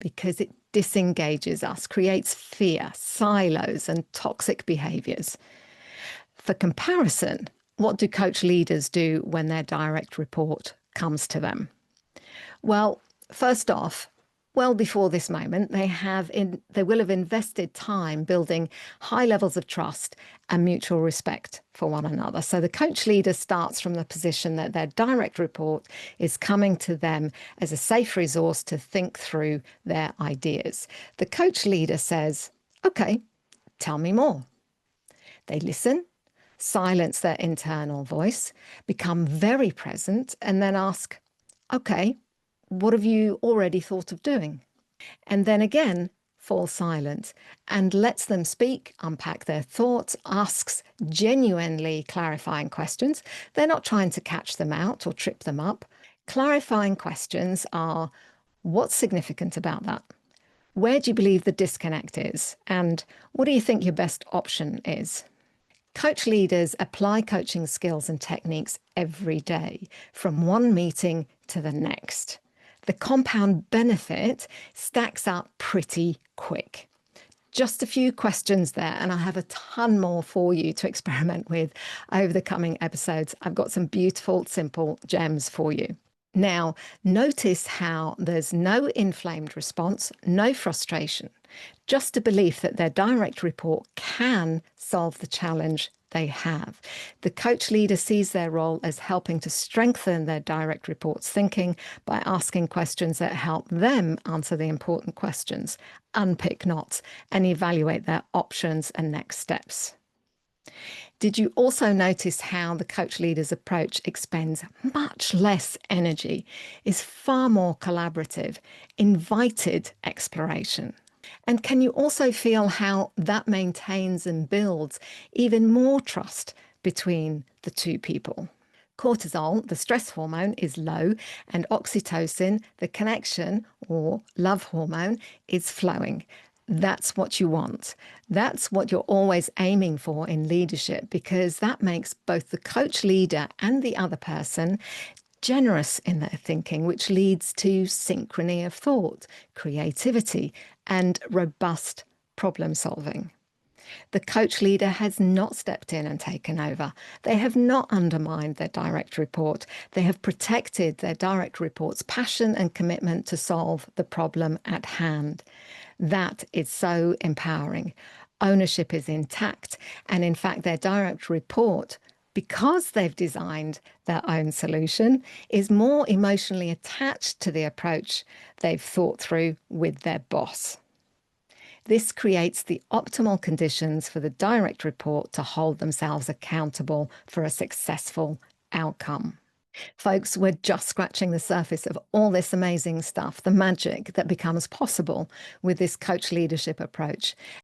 because it disengages us, creates fear, silos, and toxic behaviours. For comparison, what do coach leaders do when their direct report comes to them? Well, first off, well before this moment, they will have invested time building high levels of trust and mutual respect for one another. So the coach leader starts from the position that their direct report is coming to them as a safe resource to think through their ideas. The coach leader says, "Okay, tell me more." They listen, silence their internal voice, become very present, and then ask, "Okay, what have you already thought of doing?" And then again, fall silent and lets them speak, unpack their thoughts, asks genuinely clarifying questions. They're not trying to catch them out or trip them up. Clarifying questions are, what's significant about that? Where do you believe the disconnect is? And what do you think your best option is? Coach leaders apply coaching skills and techniques every day, from one meeting to the next. The compound benefit stacks up pretty quick. Just a few questions there, and I have a ton more for you to experiment with over the coming episodes. I've got some beautiful, simple gems for you. Now, notice how there's no inflamed response, no frustration, just a belief that their direct report can solve the challenge they have. The coach leader sees their role as helping to strengthen their direct report's thinking by asking questions that help them answer the important questions, unpick knots, and evaluate their options and next steps. Did you also notice how the coach leader's approach expends much less energy, is far more collaborative, invited exploration? And can you also feel how that maintains and builds even more trust between the two people? Cortisol, the stress hormone, is low, and oxytocin, the connection or love hormone, is flowing. That's what you want. That's what you're always aiming for in leadership, because that makes both the coach leader and the other person generous in their thinking, which leads to synchrony of thought, creativity, and robust problem solving. The coach leader has not stepped in and taken over. They have not undermined their direct report. They have protected their direct report's passion and commitment to solve the problem at hand. That is so empowering. Ownership is intact, and in fact, their direct report, because they've designed their own solution, is more emotionally attached to the approach they've thought through with their boss. This creates the optimal conditions for the direct report to hold themselves accountable for a successful outcome. Folks, we're just scratching the surface of all this amazing stuff, the magic that becomes possible with this coach leadership approach.